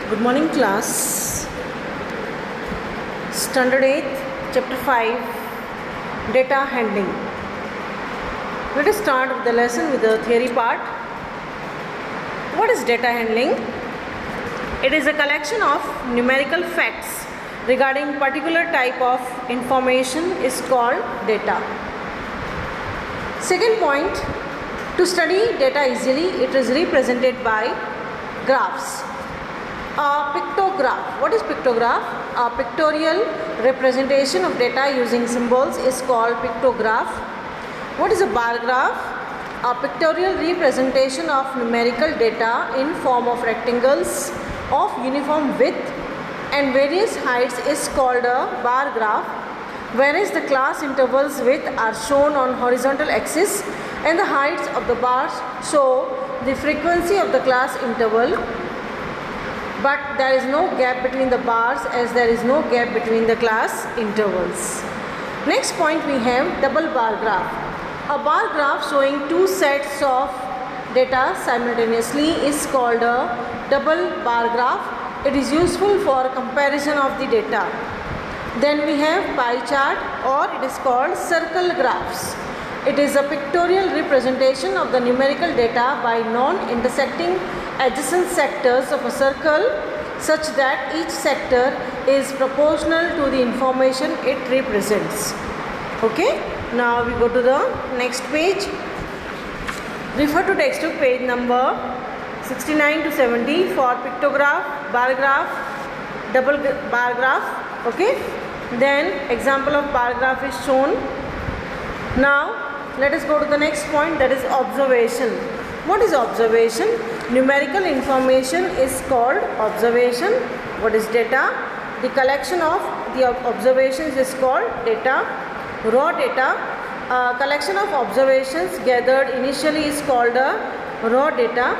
Good morning, class. Standard 8th, Chapter 5, Data Handling. Let us start with the lesson with the theory part. What is data handling? It is a collection of numerical facts regarding particular type of information is called data. Second point, to study data easily, it is represented by graphs. A pictograph. What is pictograph? A pictorial representation of data using symbols is called pictograph. What is a bar graph? A pictorial representation of numerical data in form of rectangles of uniform width and various heights is called a bar graph, whereas the class intervals width are shown on horizontal axis and the heights of the bars show the frequency of the class interval, but there is no gap between the bars as there is no gap between the class intervals. Next point, we have double bar graph. A bar graph showing two sets of data simultaneously is called a double bar graph. It is useful for comparison of the data. Then we have pie chart, or it is called circle graphs. It is a pictorial representation of the numerical data by non-intersecting adjacent sectors of a circle such that each sector is proportional to the information it represents. Okay, now we go to the next page. Refer to textbook page number 69 to 70 for pictograph, bar graph, double bar graph. Okay, then example of bar graph is shown. Now let us go to the next point, that is observation. What is observation? Numerical information is called observation. What is data? The collection of the observations is called data. Raw data, collection of observations gathered initially is called a raw data.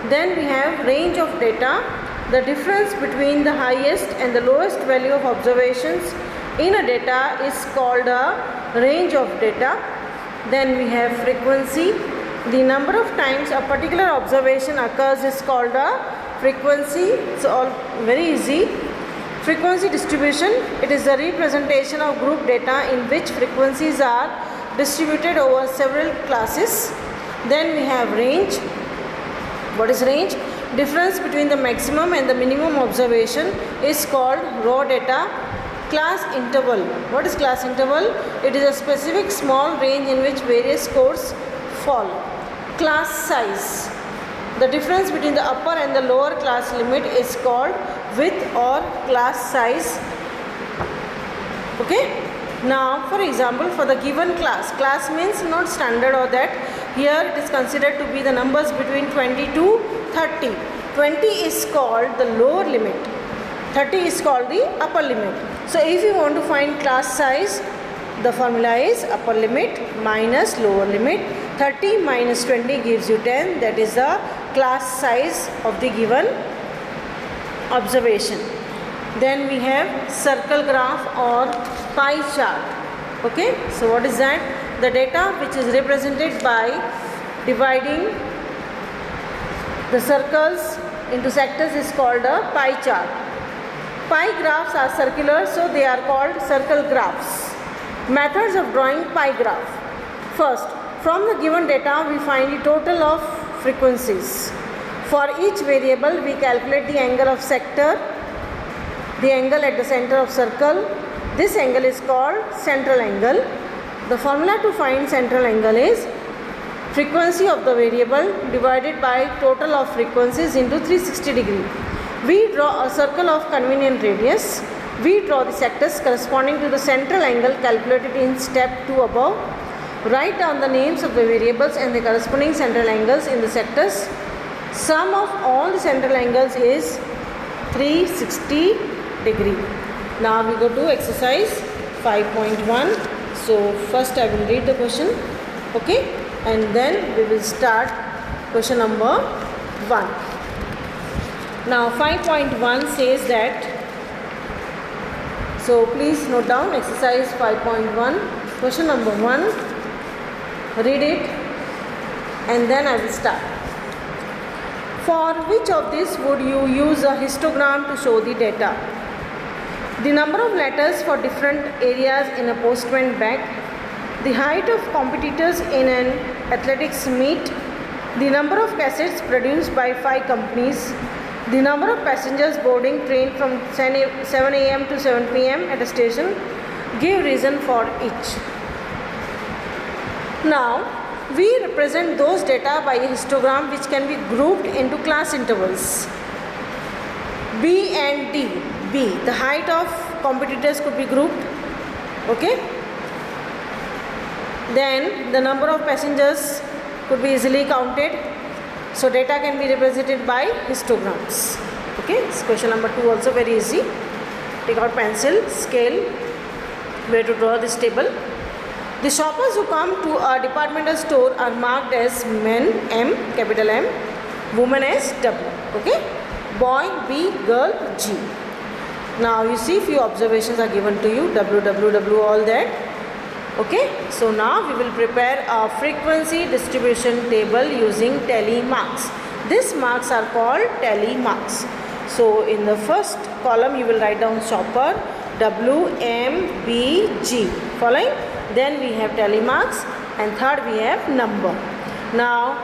Then we have range of data. The difference between the highest and the lowest value of observations in a data is called a range of data. Then we have frequency. The number of times a particular observation occurs is called a frequency. It's all very easy. Frequency distribution, it is a representation of group data in which frequencies are distributed over several classes. Then we have range. What is range? Difference between the maximum and the minimum observation is called raw data. Class interval. What is class interval? It is a specific small range in which various scores fall. Class size. The difference between the upper and the lower class limit is called width or class size. Okay. Now for example, for the given class, class means not standard or that. Here it is considered to be the numbers between 20 to 30. 20 is called the lower limit. 30 is called the upper limit. So if you want to find class size, the formula is upper limit minus lower limit. 30 minus 20 gives you 10. That is the class size of the given observation. Then we have circle graph or pie chart. Okay, so what is that? The data which is represented by dividing the circles into sectors is called a pie chart. Pie graphs are circular, so they are called circle graphs. Methods of drawing pie graph. First, from the given data we find the total of frequencies. For each variable we calculate the angle of sector, the angle at the center of circle. This angle is called central angle. The formula to find central angle is frequency of the variable divided by total of frequencies into 360 degree. We draw a circle of convenient radius. We draw the sectors corresponding to the central angle calculated in step 2 above. Write down the names of the variables and the corresponding central angles in the sectors. Sum of all the central angles is 360 degree. Now we go to exercise 5.1. So first I will read the question. Okay, and then we will start question number 1. Now 5.1 says that, so please note down exercise 5.1, question number 1, read it and then I will start. For which of these would you use a histogram to show the data? The number of letters for different areas in a postman bag, the height of competitors in an athletics meet, the number of cassettes produced by 5 companies, the number of passengers boarding train from 7 a.m. to 7 p.m. at a station. Give reason for each. Now, we represent those data by a histogram which can be grouped into class intervals. B and D. B, the height of competitors could be grouped. Okay. Then the number of passengers could be easily counted. So data can be represented by histograms. Okay. This question number 2 also very easy. Take out pencil, scale, where to draw this table. The shoppers who come to a departmental store are marked as men, M, capital M, woman as W. Okay. Boy, B, girl, G. Now you see few observations are given to you, W, W, W, all that. Okay. So now we will prepare a frequency distribution table using tally marks. These marks are called tally marks. So in the first column you will write down shopper, W, M, B, G. Following? Then we have tally marks, and third we have number. Now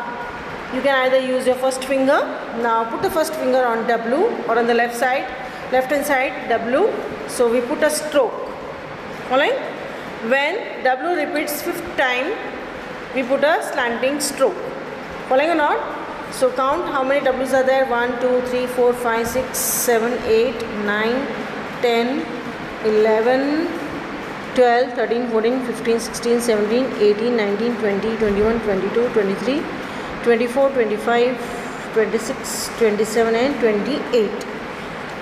you can either use your first finger. Now put the first finger on W, or on the left hand side W. So we put a stroke. Following? When W repeats 5th time, we put a slanting stroke. Following or not? So count how many W's are there. 1, 2, 3, 4, 5, 6, 7, 8, 9, 10, 11, 12, 13, 14, 15, 16, 17, 18, 19, 20, 21, 22, 23, 24, 25, 26, 27 and 28.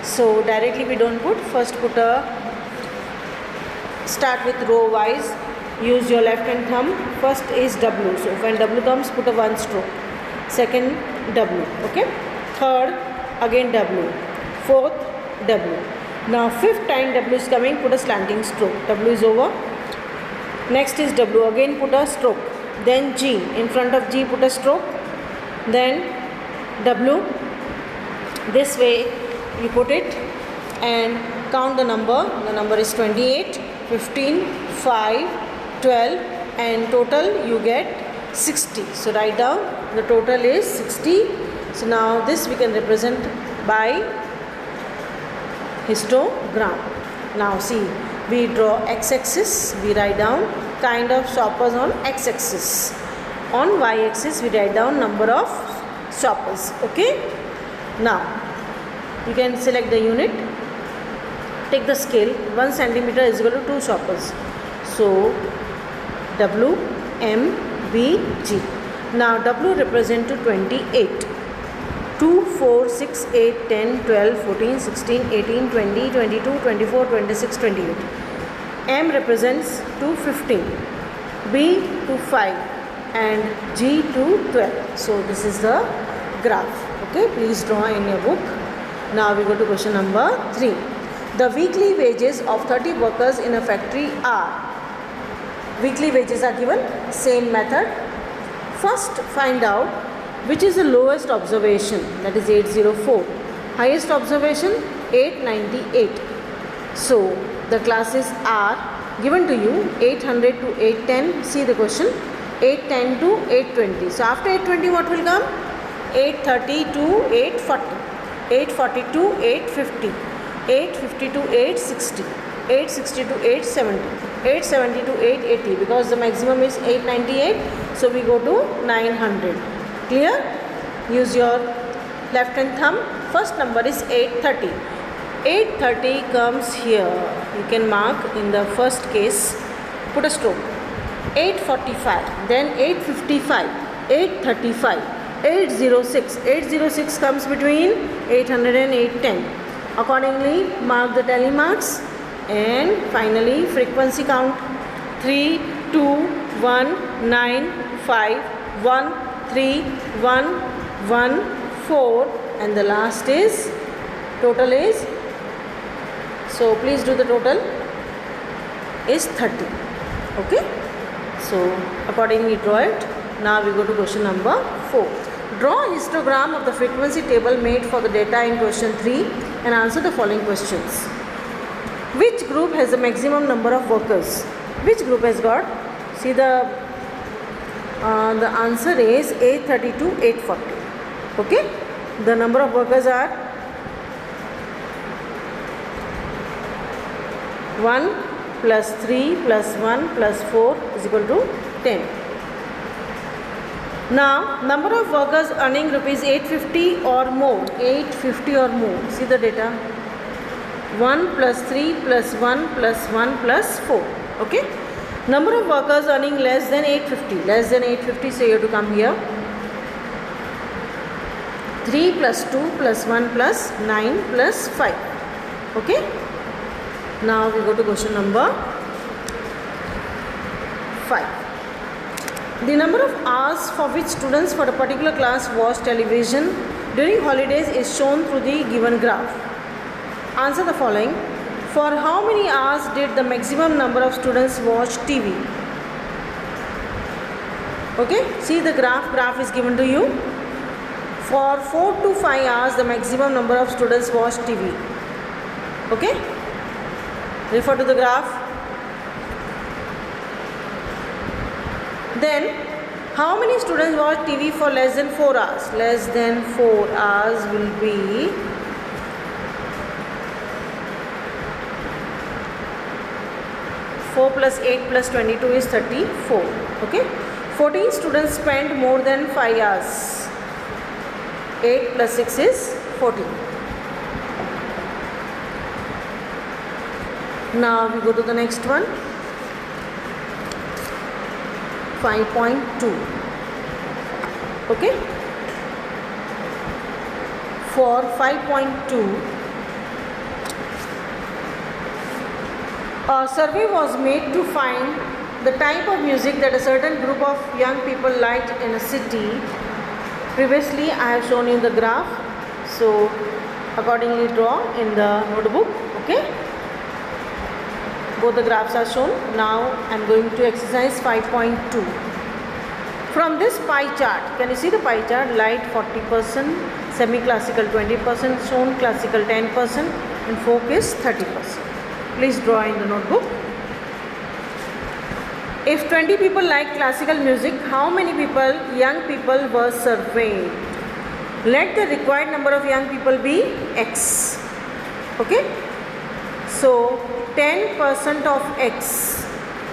So directly we don't put. First put start with row wise. Use your left hand thumb. First is W. So when W comes, put a 1 stroke. Second W. Okay. Third again W. Fourth W. Now 5th time W is coming, put a slanting stroke. W is over. Next is W, again put a stroke. Then G, in front of G put a stroke. Then W. This way you put it and count the number. The number is 28, 15, 5, 12 and total you get 60. So write down the total is 60. So now this we can represent by histogram. Now see, we draw x-axis, we write down kind of shoppers on x-axis. On y-axis we write down number of shoppers. Okay. Now you can select the unit. Take the scale. 1 centimeter is equal to 2 shoppers. So W, M, B, G. Now W represent to 28. 2, 4, 6, 8, 10, 12, 14, 16, 18, 20, 22, 24, 26, 28. M represents to 15, B to 5 and G to 12. So this is the graph. Okay, please draw in your book. Now we go to question number 3. The weekly wages of 30 workers in a factory are. Weekly wages are given, same method. First find out which is the lowest observation, that is 804. Highest observation 898. So the classes are given to you 800 to 810. See the question, 810 to 820. So after 820 what will come? 830 to 840, 840 to 850, 850 to 860, 860 to 870, 870 to 880 because the maximum is 898. So we go to 900. Clear? Use your left hand thumb. First number is 830. 830 comes here. You can mark in the first case. Put a stroke. 845. Then 855. 835. 806. 806 comes between 800 and 810. Accordingly, mark the tally marks. And finally, frequency count. 3, 2, 1, 9, 5, 1, 3, 1, 1, 4 and the last is total is, so please do the total, is 30. Okay. So accordingly draw it. Now we go to question number 4. Draw a histogram of the frequency table made for the data in question 3 and answer the following questions. Which group has the maximum number of workers? Which group has got? See the answer is 832, 840. Okay? The number of workers are 1 plus 3 plus 1 plus 4 is equal to 10. Now, number of workers earning rupees 850 or more. 850 or more. See the data. 1 plus 3 plus 1 plus 1 plus 4. Okay? Number of workers earning less than 850. Less than 850, so you have to come here. 3 plus 2 plus 1 plus 9 plus 5. Okay? Now we go to question number 5. The number of hours for which students for a particular class watch television during holidays is shown through the given graph. Answer the following. For how many hours did the maximum number of students watch TV? Okay, see the graph is given to you. For 4 to 5 hours the maximum number of students watch TV. Okay, refer to the graph. Then, how many students watch TV for less than 4 hours? Less than 4 hours will be 4 plus 8 plus 22 is 34. Okay. 14 students spend more than 5 hours. 8 plus 6 is 14. Now we go to the next one. 5.2. Okay. For 5.2, a survey was made to find the type of music that a certain group of young people liked in a city. Previously I have shown you the graph, so accordingly draw in the notebook. Okay. Both the graphs are shown. Now I am going to exercise 5.2. From this pie chart, can you see the pie chart? Light 40%, semi-classical 20%, shown classical 10% and folk is 30%. Please draw in the notebook. If 20 people like classical music, how many people, young people were surveyed? Let the required number of young people be X. Okay. So 10% of X.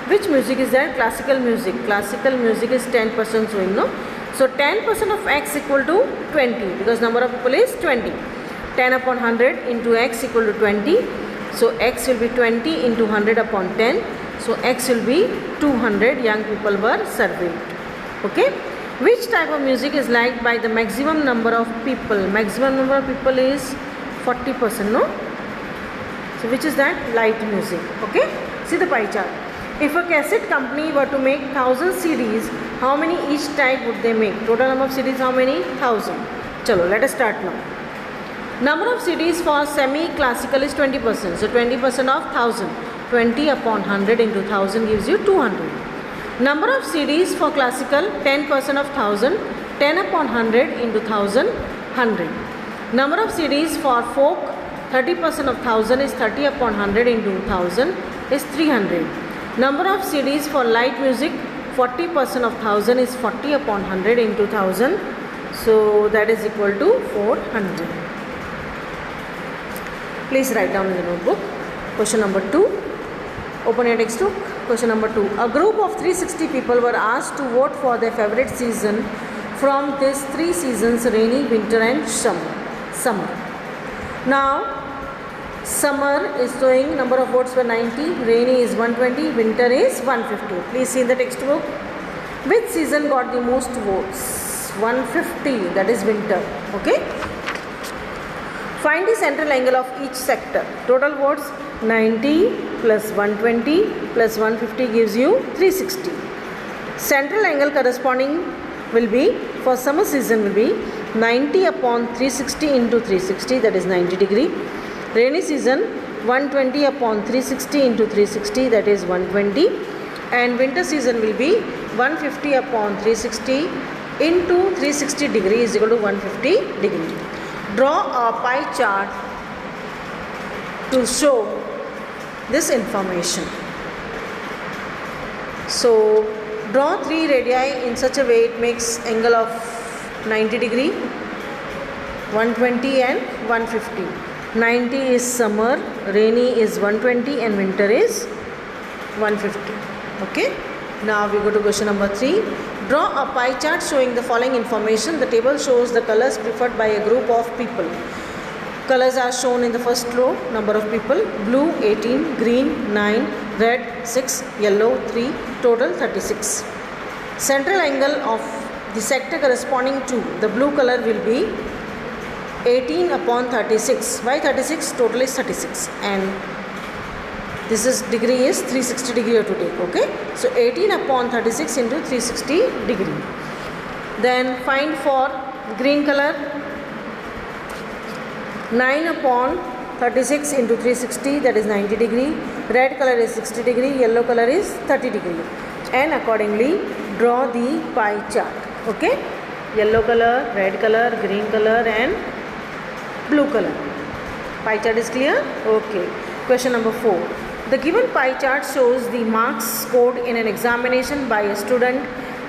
Which music is that? Classical music. Classical music is 10% showing, no? So 10% of X equal to 20 because number of people is 20. 10 upon 100 into X equal to 20. So X will be 20 into 100 upon 10. So X will be 200 young people were surveyed. Okay. Which type of music is liked by the maximum number of people? Maximum number of people is 40%, no? So which is that? Light music. Okay. See the pie chart. If a cassette company were to make 1000 CDs, how many each type would they make? Total number of CDs how many? 1000. Chalo, let us start now. Number of CDs for semi-classical is 20%. So 20% of 1000. 20 upon 100 into 1000 gives you 200. Number of CDs for classical 10% of 1000. 10 upon 100 into 1000, 100. Number of CDs for folk 30% of 1000 is 30 upon 100 into 1000 is 300. Number of CDs for light music 40% of 1000 is 40 upon 100 into 1000. So that is equal to 400. Please write down in the notebook. Question number 2. Open your textbook. Question number 2. A group of 360 people were asked to vote for their favorite season from these 3 seasons: rainy, winter and summer. Now, summer is showing number of votes were 90, rainy is 120, winter is 150. Please see in the textbook. Which season got the most votes? 150, that is winter. Okay. Find the central angle of each sector. Total votes 90 plus 120 plus 150 gives you 360. Central angle corresponding will be for summer season will be 90 upon 360 into 360, that is 90 degree. Rainy season 120 upon 360 into 360, that is 120. And winter season will be 150 upon 360 into 360 degree is equal to 150 degree. Draw a pie chart to show this information. So draw 3 radii in such a way it makes angle of 90 degree, 120 and 150. 90 is summer, rainy is 120 and winter is 150. Okay. Now we go to question number 3. Draw a pie chart showing the following information. The table shows the colors preferred by a group of people. Colors are shown in the first row. Number of people: blue 18, green 9, red 6, yellow 3, total 36. Central angle of the sector corresponding to the blue color will be 18 upon 36. Why 36? Total is 36 and this is degree is 360 degree to take. Okay, so 18 upon 36 into 360 degree. Then find for green color. 9 upon 36 into 360, that is 90 degree. Red color is 60 degree, yellow color is 30 degree, and accordingly draw the pie chart. Okay, yellow color, red color, green color and blue color. Pie chart is clear? Okay. Question number 4. The given pie chart shows the marks scored in an examination by a student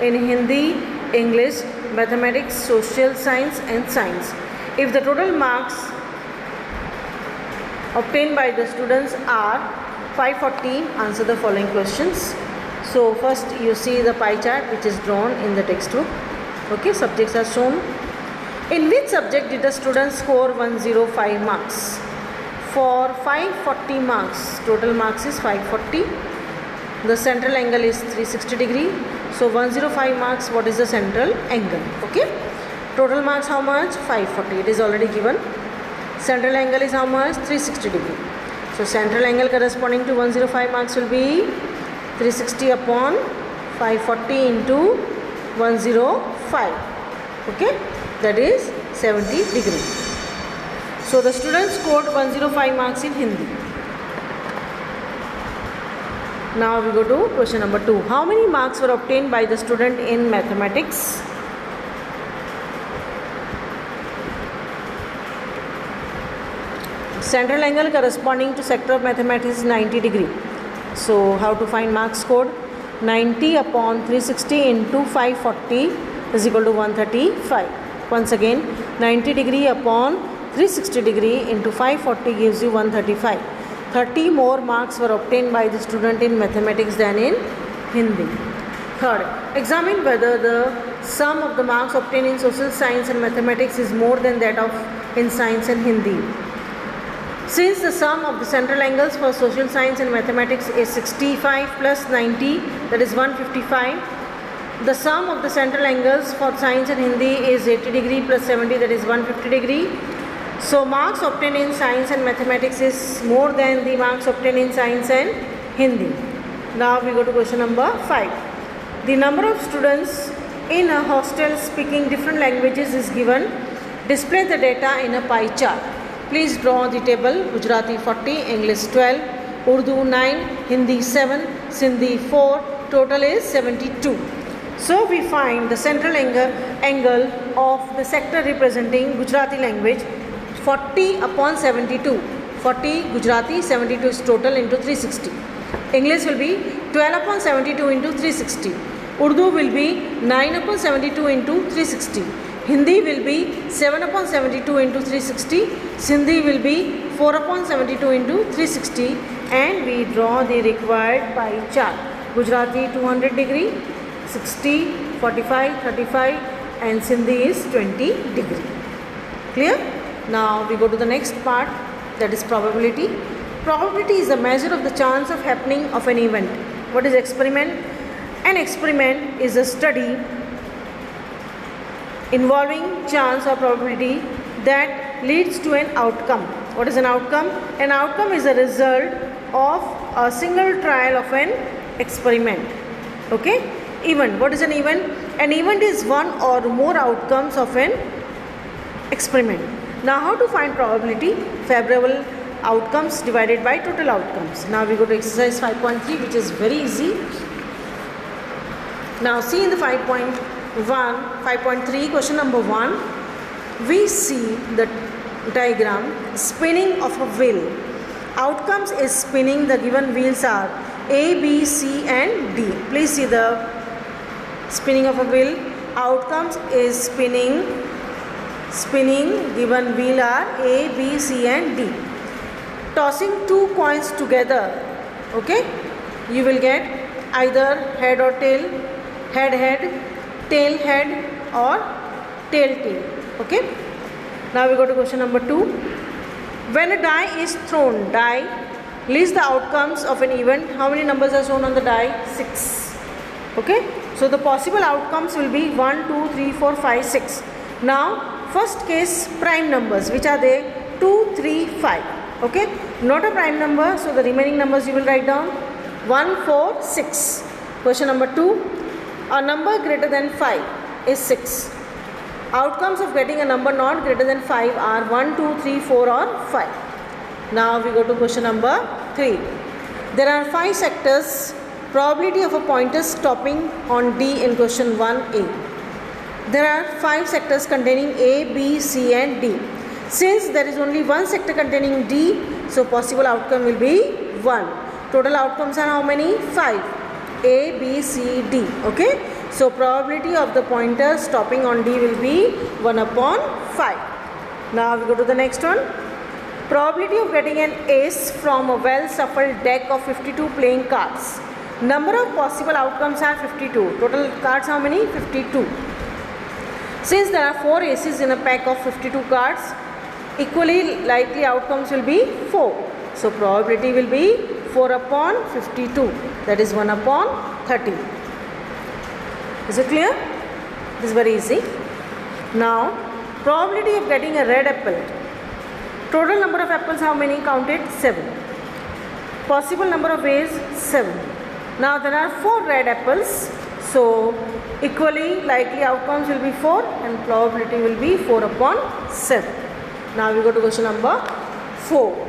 in Hindi, English, mathematics, social science and science. If the total marks obtained by the students are 540, answer the following questions. So first you see the pie chart which is drawn in the textbook. Okay, subjects are shown. In which subject did the students score 105 marks? For 540 marks, total marks is 540. The central angle is 360 degree. So 105 marks, what is the central angle? Okay. Total marks how much? 540. It is already given. Central angle is how much? 360 degree. So central angle corresponding to 105 marks will be 360 upon 540 into 105. Okay, that is 70 degree. So the students scored 105 marks in Hindi. Now we go to question number 2. How many marks were obtained by the student in mathematics? Central angle corresponding to sector of mathematics is 90 degree. So how to find marks scored? 90 upon 360 into 540 is equal to 135. Once again, 90 degree upon 360 degree into 540 gives you 135. 30 more marks were obtained by the student in mathematics than in Hindi. Third, examine whether the sum of the marks obtained in social science and mathematics is more than that of in science and Hindi. Since the sum of the central angles for social science and mathematics is 65 plus 90, that is 155. The sum of the central angles for science and Hindi is 80 degree plus 70, that is 150 degree. So marks obtained in science and mathematics is more than the marks obtained in science and Hindi. Now we go to question number 5. The number of students in a hostel speaking different languages is given. Display the data in a pie chart. Please draw the table. Gujarati 40, English 12, Urdu 9, Hindi 7, Sindhi 4, total is 72. So we find the central angle of the sector representing Gujarati language 40 upon 72. 40 Gujarati, 72 is total into 360. English will be 12 upon 72 into 360. Urdu will be 9 upon 72 into 360. Hindi will be 7 upon 72 into 360. Sindhi will be 4 upon 72 into 360. And we draw the required pie chart. Gujarati 200 degree, 60, 45, 35 and Sindhi is 20 degree. Clear? Now we go to the next part, that is probability. Probability is the measure of the chance of happening of an event. What is experiment? An experiment is a study involving chance or probability that leads to an outcome. What is an outcome? An outcome is a result of a single trial of an experiment. Okay? Event. What is an event? An event is one or more outcomes of an experiment. Now how to find probability? Favorable outcomes divided by total outcomes. Now we go to exercise 5.3, which is very easy. Now see in the 5.3 5.3 question number 1. We see the diagram spinning of a wheel. Outcomes is spinning. The given wheels are A, B, C and D. Please see the spinning of a wheel. Outcomes is spinning. Given wheel are A, B, C and D. Tossing two coins together, okay, you will get either head or tail, head, tail head or tail tail. Okay. Now we go to question number 2. When a die is thrown, list the outcomes of an event. How many numbers are shown on the die? 6. Okay. So the possible outcomes will be 1, 2, 3, 4, 5, 6. Now first case prime numbers, which are they? 2, 3, 5. Okay. Not a prime number, so the remaining numbers you will write down. 1, 4, 6. Question number 2. A number greater than 5 is 6. Outcomes of getting a number not greater than 5 are 1, 2, 3, 4 or 5. Now we go to question number 3. There are 5 sectors. Probability of a pointer stopping on D in question 1A. There are 5 sectors containing A, B, C and D. Since there is only one sector containing D, so possible outcome will be 1. Total outcomes are how many? 5. A, B, C, D. Okay. So probability of the pointer stopping on D will be 1 upon 5. Now we go to the next one. Probability of getting an ace from a well shuffled deck of 52 playing cards. Number of possible outcomes are 52. Total cards how many? 52. Since there are 4 aces in a pack of 52 cards, equally likely outcomes will be 4. So probability will be 4 upon 52. That is 1 upon 30. Is it clear? This is very easy. Now probability of getting a red apple. Total number of apples how many? Counted 7. Possible number of ways 7. Now there are 4 red apples. So equally likely outcomes will be 4 and probability will be 4 upon 7. Now we go to question number 4.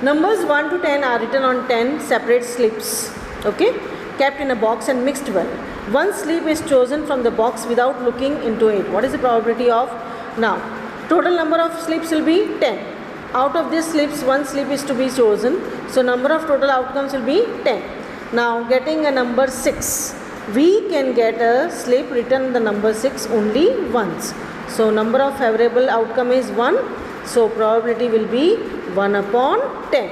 Numbers 1 to 10 are written on 10 separate slips, okay, kept in a box and mixed well. One slip is chosen from the box without looking into it. What is the probability of? Now total number of slips will be 10. Out of these slips, one slip is to be chosen. So number of total outcomes will be 10. Now getting a number 6. We can get a slip written the number 6 only once. So number of favorable outcome is 1. So probability will be 1 upon 10.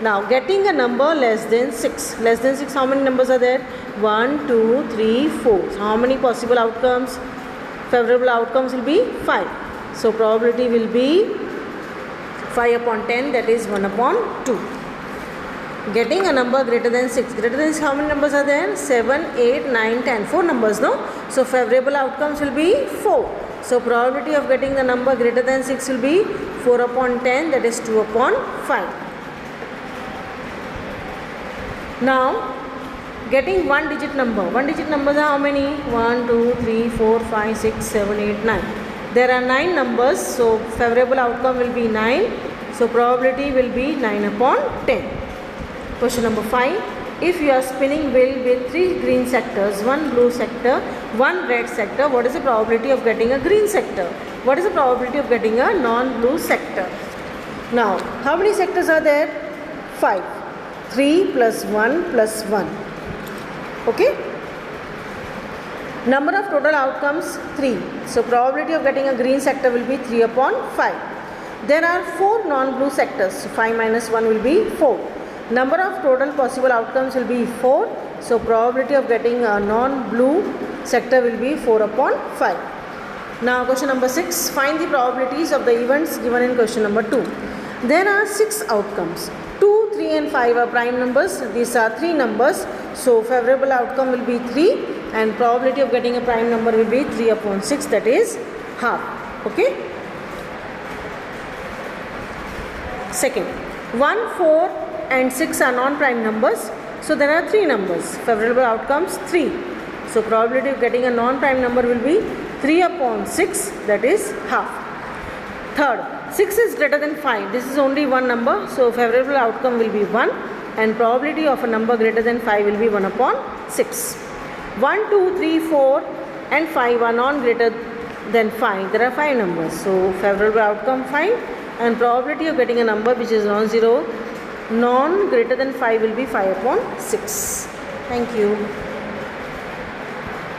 Now getting a number less than 6. Less than 6, how many numbers are there? 1, 2, 3, 4. So how many possible outcomes? Favorable outcomes will be 5. So probability will be 5 upon 10, that is 1 upon 2. Getting a number greater than 6. Greater than 6, how many numbers are there? 7, 8, 9, 10. 4 numbers, no? So favorable outcomes will be 4. So probability of getting the number greater than 6 will be 4 upon 10, that is 2 upon 5. Now getting one digit number. One digit numbers are how many? 1, 2, 3, 4, 5, 6, 7, 8, 9. There are 9 numbers, so favorable outcome will be 9. So probability will be 9 upon 10. Question number 5. If you are spinning wheel with 3 green sectors, 1 blue sector, 1 red sector, what is the probability of getting a green sector? What is the probability of getting a non-blue sector? Now, how many sectors are there? 5. 3 plus 1 plus 1. Okay? Number of total outcomes 3. So probability of getting a green sector will be 3 upon 5. There are 4 non-blue sectors. So 5 minus 1 will be 4. Number of total possible outcomes will be 4. So probability of getting a non-blue sector will be 4 upon 5. Now question number 6. Find the probabilities of the events given in question number 2. There are 6 outcomes. 2, 3 and 5 are prime numbers. These are 3 numbers. So favorable outcome will be 3 and probability of getting a prime number will be 3 upon 6, that is half. Okay. Second, 1, 4 and 6 are non-prime numbers. So there are 3 numbers. Favorable outcomes 3. So probability of getting a non-prime number will be 3 upon 6, that is half. Third, 6 is greater than 5. This is only one number. So favorable outcome will be 1 and probability of a number greater than 5 will be 1 upon 6. 1, 2, 3, 4 and 5 are non-greater than 5. There are 5 numbers. So favorable outcome 5, and probability of getting a number which is non-zero, non-greater than 5 will be 5/6. Thank you.